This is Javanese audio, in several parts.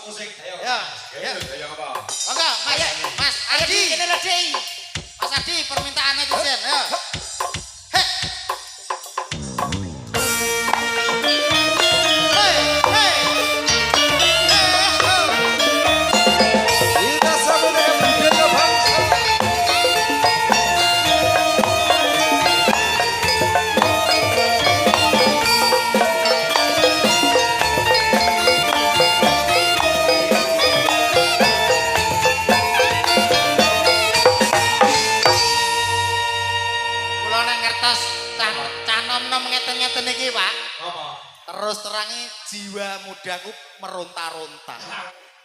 musik. Ayo. Ya. Ayo apa? Monggo, Mas Adi. Ini lho, Dik. Mas Adi, permintaannya Jen. Ayo. Kita sambut dengan bendera bangsa. Kula nek ngertos canom-nom ngeten-ngeten iki, Pak. Apa? Terus terangi jiwa mudaku meronta-ronta.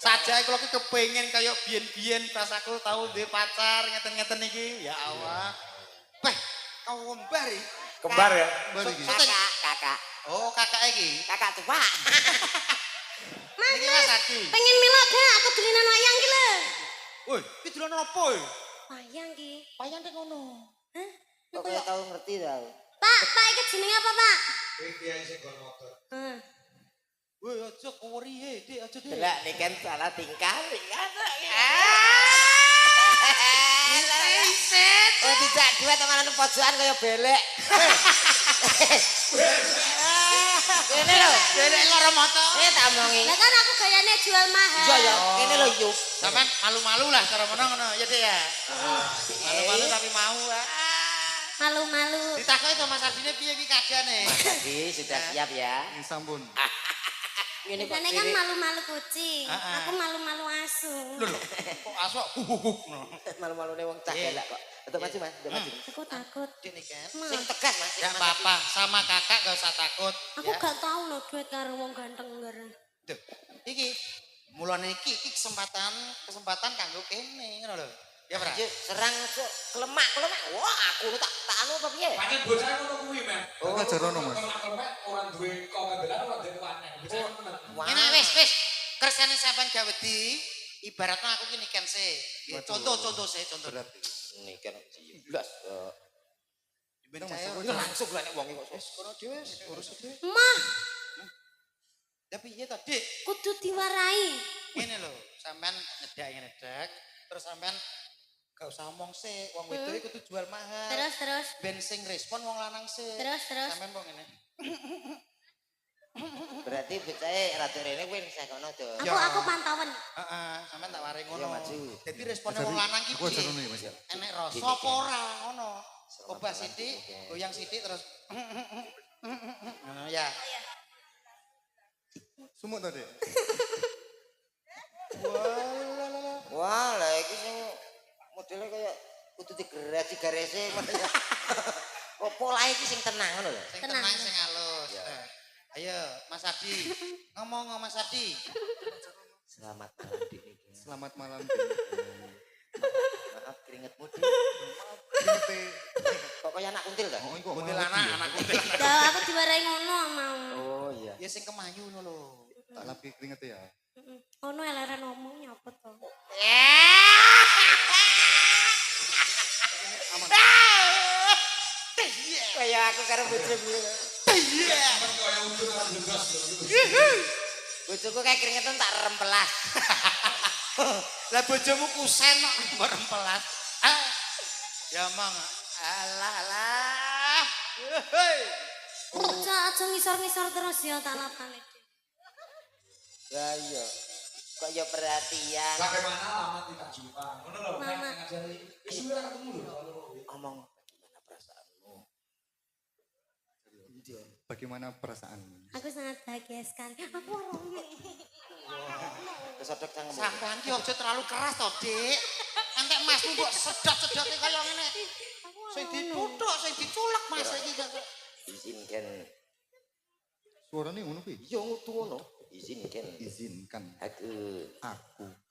Saja kula ki kepengin kaya biyen-biyen pas aku tau duwe pacar ngeten-ngeten iki. Ya Allah. Weh, kembar iki. Kembar ya? Kakak. Oh, kakak iki. Kakak tuh, Pak. Niki Mas Adi. Pengen melok gak aku dulinan wayang ki lho. Woi, iki dolan opo iki? Wayang ki. Wayang nek ngono. Hah? Kok kaya tau ngerti tau. Pak iki jenenge apa, Pak? Kowe kiai sing gol motor. Heeh. Woi, aja keweri he, Dik, aja Dik. Delak nek kan salah tingkah kan. Oh, tidak duet teman pojokan kaya belek. Kene lho, Delek loro moto. tak omongi. Lah kan aku gayane jual mahal. Iya ya, kene lho yuk. Sampeyan malu-malu lah cara ngono ya, Dik ya. Malu-malu tapi mau. Malu-malu. Ditakoki to Mas Ardine piye iki kajiane? Jadi sudah siap ya. Sampun. Ini kok Biasanya kan malu-malu kucing. Aku malu-malu asu. Lho, kok aso malu-malune wong cah elek kok. Betul maju Mas, betul maju. Aku takut. Dene kan. Sing tegas Mas. Enggak apa-apa, sama kakak gak usah takut. Aku gak tahu loh duit karo wong ganteng ngarep. Duh, iki mulane iki kesempatan kanggo kene ngono lho. Ya, Pra. Ayo serang kok kelemak. Wah, aku tak anu apa piye? Pancen bocah ngono kuwi, Men. Oh, ngajarono, Mas. Kalau orang duwe komendelan ora duwe wanek. Bocah ngono. Ini wis. Kersane sampean gawe di ibaratnya aku ki niken sih. Contoh sih, contoh. Ini kan 17. Ben saya Langsung lah nek wong kok. wis kono dhewe urus dhewe. Mah, Tapi iya to, Dik. kudu diwarai. Ngene lho, sampean nyedak terus sampean gak usah ngomong sih, wong wedok kudu jual mahal. Terus. Ben sing respon wong lanang sih. Terus. Sampean kok ngene. Berarti bocahe rada rene kuwi saya kono to. Aku pantauan. Heeh, sampean tak waring ngono. Ya, maju. Dadi responnya wong lanang ki Aku ajarono ya, Mas. enek rasa apa ora ngono. Obah sithik, goyang sithik terus ngono ya. Sumuk to, Dek? Wah, lah iki sing modele kaya kudu digaresi kok polahe iki sing tenang ngono lho. Sing Tenang. tenang sing halus. Ayo, Mas Adi. Ngomong Mas Adi. Selamat malam Dik iki. Selamat malam, Dek. Maaf keringetmu Dik. Kringete. Kok kaya anak kuntil ta? Oh, kok Kuntil malah anak, iki ya? anak kuntil. Dah aku diwarai ngono mau. Oh iya. Ya sing kemayu ngono lho. Tak lapi kringete ya. Ono eleren ngomong nyapa to. Kaya aku karo bojoku. Kaya untung ora bebas lho. Bojoku kayak keringetan tak rempelas. Lah bojomu kusen kok mbok rempelas. Ah. Ya mang. Alah. Hei. Aja ngisor-ngisor terus ya tak lapane. Lah iya. Kok ya perhatian. Bagaimana lama tidak jumpa? Ngono lho, kan Mama. ngajari. Wis ora ketemu lho. Omong gimana perasaanmu? Bagaimana perasaanmu? Aku sangat bahagia sekali. Aku orangnya. Kesodok cangkem. Sampean ki aja terlalu keras to, Dik. Entek masmu mbok sedot-sedote kaya ngene. Sing dituthuk, sing diculek Mas iki gak. Izinkan. Suarane ngono kuwi. Iya ngutu ngono. Izinkan. Izinkan Aku.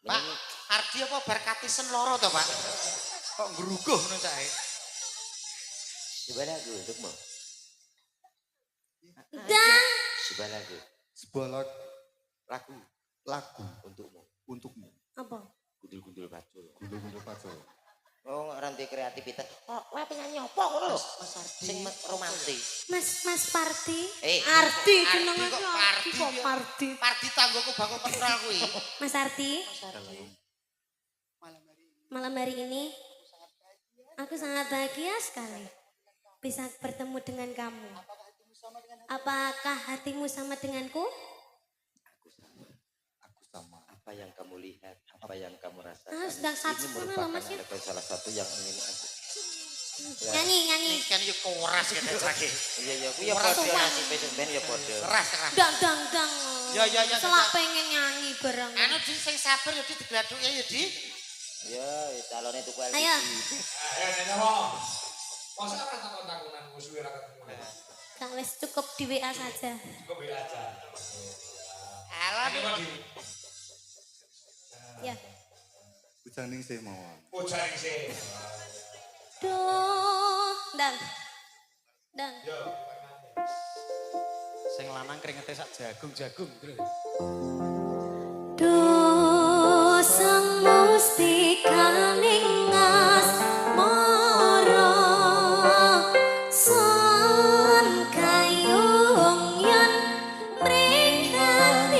Pak, Ardi apa bar katisen loro to, Pak? Kok ngruguh ngono cahe. Sebenarnya aku untukmu. Dan Sebenarnya aku. Sebuah Lagu lagu untukmu. untukmu. apa? Gundul-gundul bacul. Gundul-gundul pacul. Oh, ranti kreativitas. Oh, kowe penyanyi apa ngono lho? Mas Ardi. Sing romantis. Mas Parti. Ardi jenenge kok Ardi kok Pardi. Parti. Parti tanggoku bakal petrol kuwi. Mas Arti, malam hari ini aku sangat bahagia sekali bisa bertemu dengan kamu. Apakah hatimu sama denganku? Aku sama. Apa yang kamu lihat, apa yang kamu rasakan. Sedang satu ini mana merupakan loh Mas ya? ada salah satu yang ingin aku. Nyanyi. Kan yo koras ya lagi. Iya iya, ku ya padha nasib ben ya padha. Keras. Dang. Ya. Selak pengen nyanyi bareng. Anu Di sing sabar ya Di digladuke ya Di. Ya, calonnya itu kualitas. Ayo. Ayo nanya mau. Masa apa takon-takonan musuh ra ketemu. Kang wis cukup di WA saja. Cukup bela aja. Halo Ini mau di Ya. Bujang ning sih mawon. pujaring sih. Duh, dan. Yo. sing lanang keringete sak jagung terus. Duh, sang mustikaning asmara son kayung yen mrikatika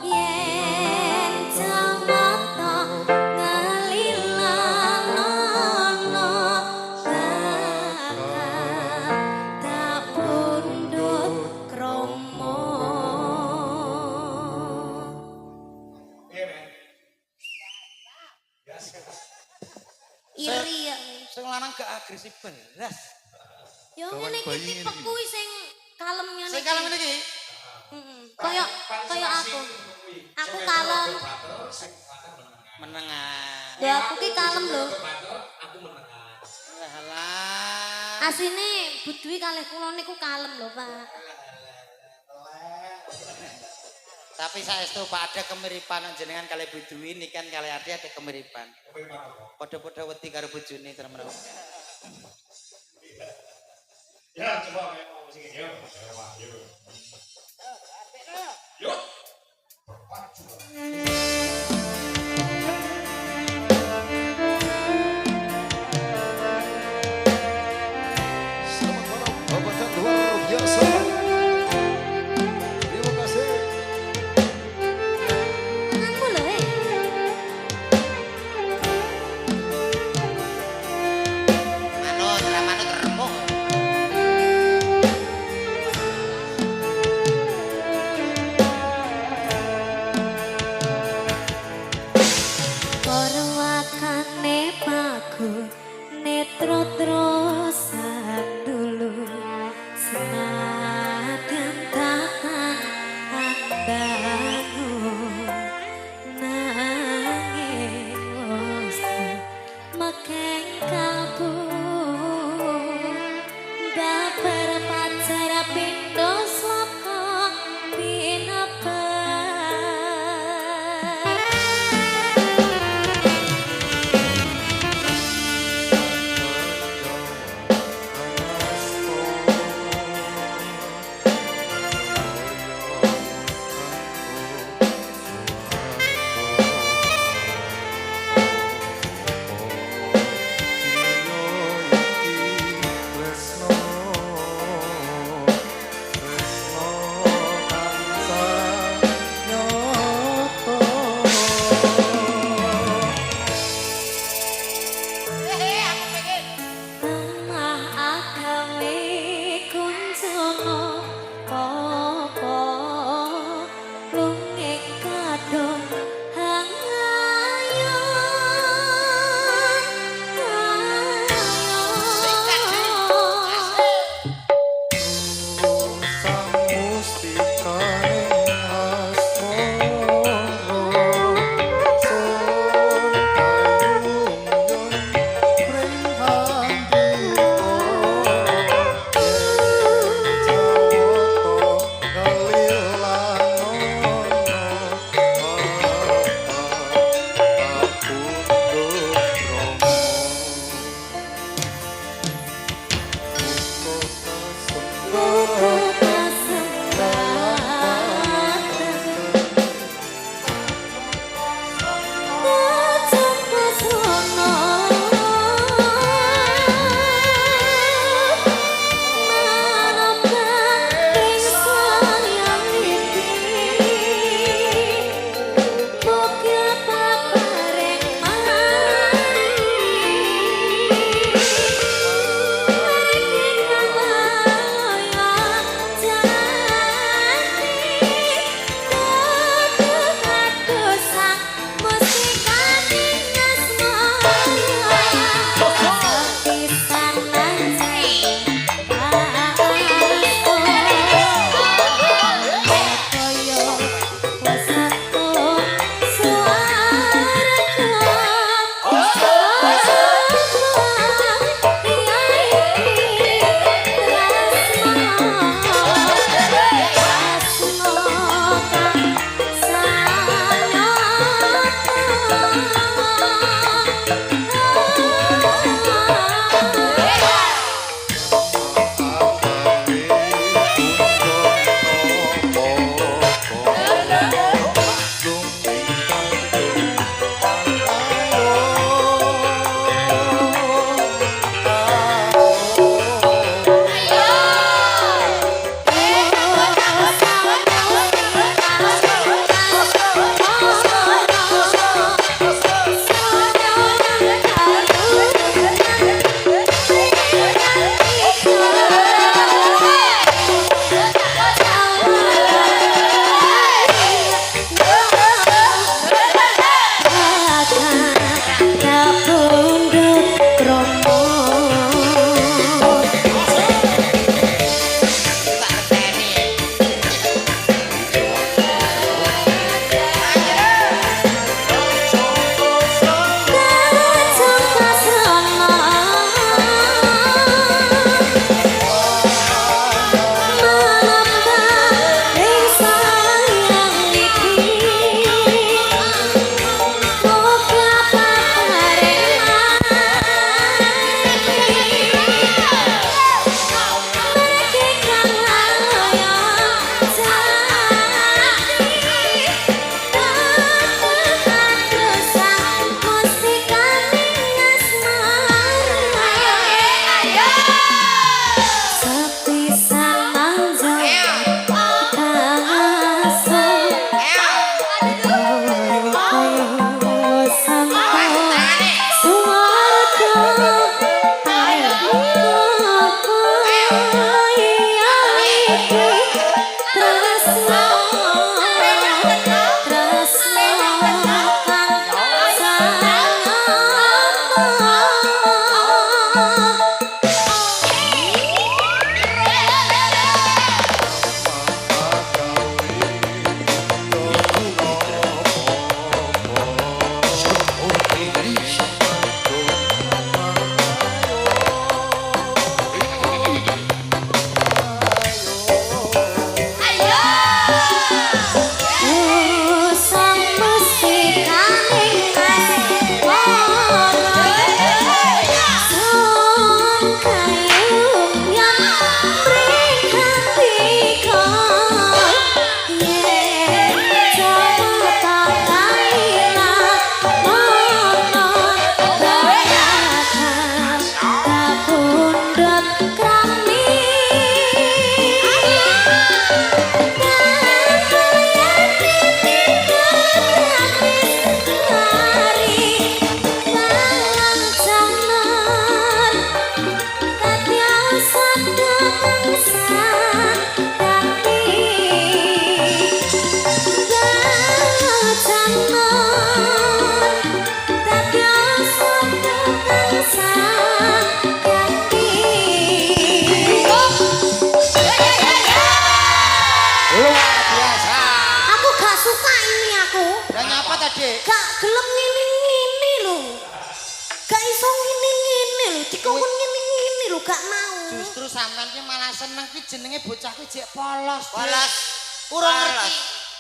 yen jamata ngalilang ana bakal tak pundhut krama. Iya, men. Yes. Iri ya. Sing lanang gak agresif belas. Ya Kawan ngene iki bayi ini. tipe kuwi sing kalem ngene Sing iki. kalem iki. Heeh. Kaya aku. Aku kalem. Menengah. Ya aku ki kalem lho. Aku menengah. Alah. Asline Budwi kalih kula niku kalem lho, Pak. Tapi saestu Pak ada kemiripan jenengan kali Bu Dwi ini kan kali ada kemiripan. Padha-padha wedi karo bojone temen. Ya, coba ngomong sing yo. Yo. Selamat malam, Bapak luar biasa. Terima kasih. Tanganmu lho, Manut remuk. Luar biasa. Aku gak suka ini aku. Dan apa tadi? Gak gelem ngini-ngini lho. Gak iso ngini-ngini lho. Dikongkon ngini-ngini lho, gak mau. Justru sampean ki malah seneng ki jenenge bocah ki jek polos. Polos. Kurang ngerti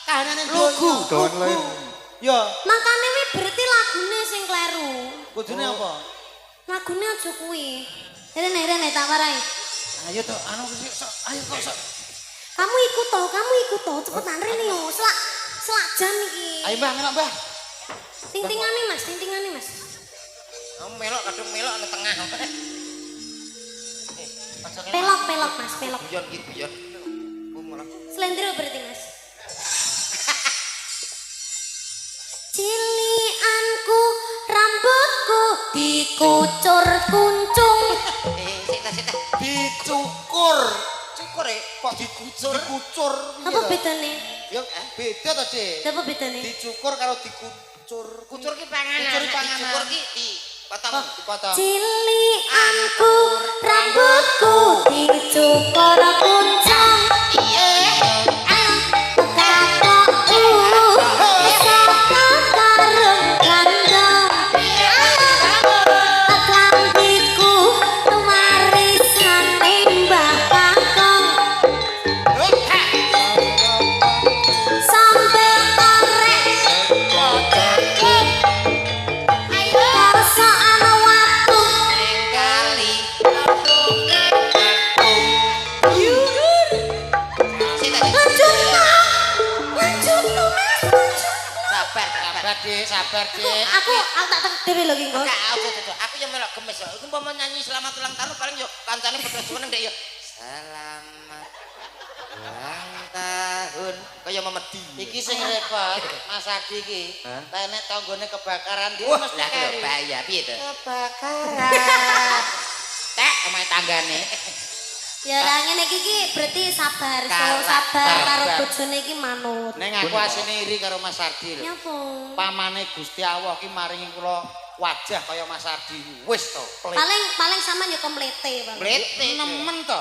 kahanane Lugu. Don lain. Ya, Makane wi berarti lagune sing kleru. kudune apa? Lagune aja kuwi. Rene tak warai. Ayo to, anu ayo kok sok. Kamu ikut toh, cepetan rene yo. Selak jam iki. Ayo Mbah, melok Mbah. Tintingane Mas. Kamu melok kadung melok nang tengah. Pelok Mas, pelok. Guyon ki guyon. Slendro berarti Mas. Cilianku rambutku dikucur kuncung. Sita. Dicukur. Cukur ya. Kok dikucur? Dikucur. Apa bedane? Ya beda to, Dik. Apa bedane? Dicukur karo dikucur. Kucur ki panganan. Kucur ki panganan. Cukur ki dipotong. Dipotong. Cilianku rambutku dicukur kuncung. Sabar, Dik. Aku tak dhewe lho ki, Nggo. Aku yang melok gemes. Aku mau nyanyi selamat ulang tahun paling yo kancane padha seneng dek yo. Selamat ulang tahun. Kaya memedi. Iki sing repot, Mas Adi iki. Nek tanggane kebakaran dia Wah, mesti lah aku keri. bahaya piye to? Kebakaran. Tek omahe tanggane. Ya ra ngene iki berarti sabar, so Karakter. sabar karo bojone iki manut. Neng aku asine iri karo Mas Ardi lho. Nyapa? Pamane Gusti Allah ki maringi kula wajah kaya Mas Ardi. Wis to, pelit. Paling sampean yo komplete, Bang. Blete. Nemen to.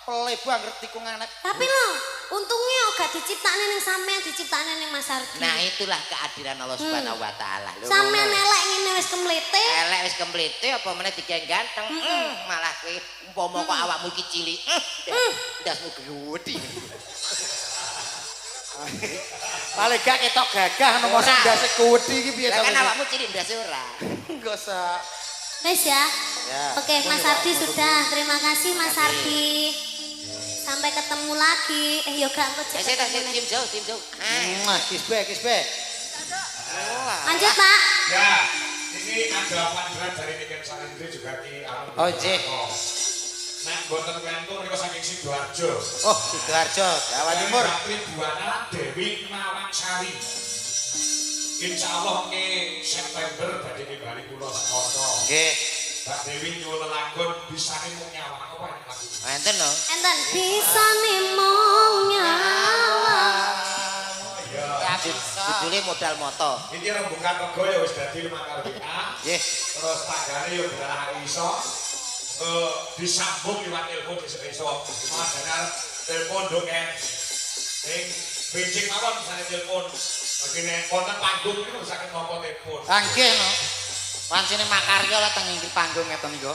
Pelit banget tikunganet. Tapi lo, untungnya gak diciptakne ning sampean, diciptakne ning Mas Ardi. Nah, itulah keadilan Allah Subhanahu wa taala. Lho, Sampean ngono. elek ngene wis komplete. Elek wis kemplete apa meneh dikek ganteng. Malah kowe umpama kok awakmu iki cilik. Ndasmu gedhe. Paling gak ketok gagah nomor Ora. ndase kuwedi iki piye Lah to? kan awakmu cilik ndase ora. Enggak usah. Wis ya. Ya. Oke, Mas Ardi sudah. Terima kasih Mas Ardi. Sampai ketemu lagi. Yo gak engko Saya tak tim jauh. Kisbe. Lanjut, Pak. Ya, ini ada panggilan dari Niken Sarindri juga di Alun. Oh, Jih. Nah, boten klentur niku saking Sidoarjo. Oh, Sidoarjo, Jawa Timur. Ratri Buana Dewi Nawangsari. Insya Allah ke September badhe kembali kula sekono. Nggih. Mbak Dewi nyuwun lelagon bisa mung nyawang apa lagu. Enten no. Enten bisa nemong nyawa. Judulnya modal moto. Iki rembukan rego ya wis dadi lumantar WA. Nggih. Terus tanggane yo benar iso. Disambung liwat telepon iso. Madane telepon doken. Ning benjing mawon misalnya telepon. Begini konten panggung itu sakit nomor telepon. Nggih no. Pancene makarya lah teng inggil panggung ngeten niku.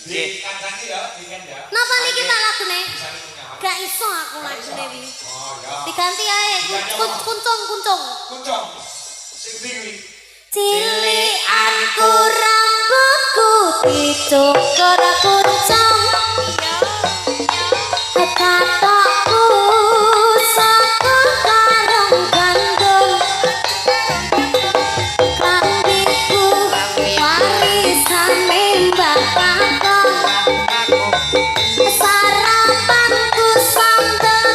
Di kancani ya, weekend ya. Napa niki tak lagune? Bisa nyawang. Gak iso aku lagune wi. Oh ya. Diganti ae kuncung. Kuncung. Sing tinggi. Cilianku rambutku dicukur kuncung. Katokku saka karung gandum. Klambiku warisane mbah kakung. Sarapanku sambel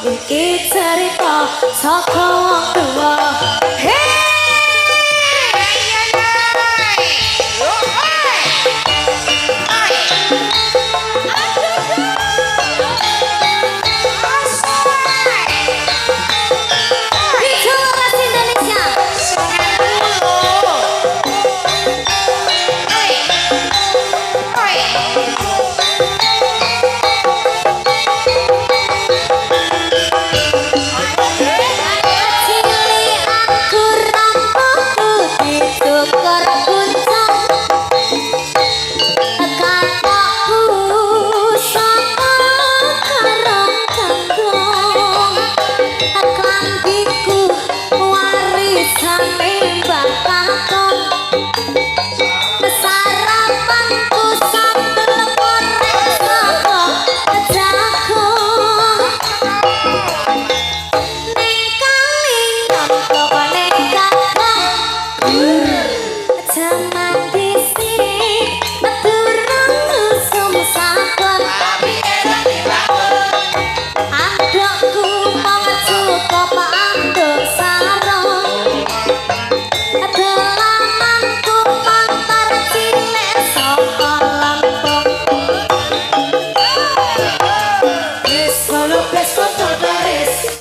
iki cerita saka wong tua. Hey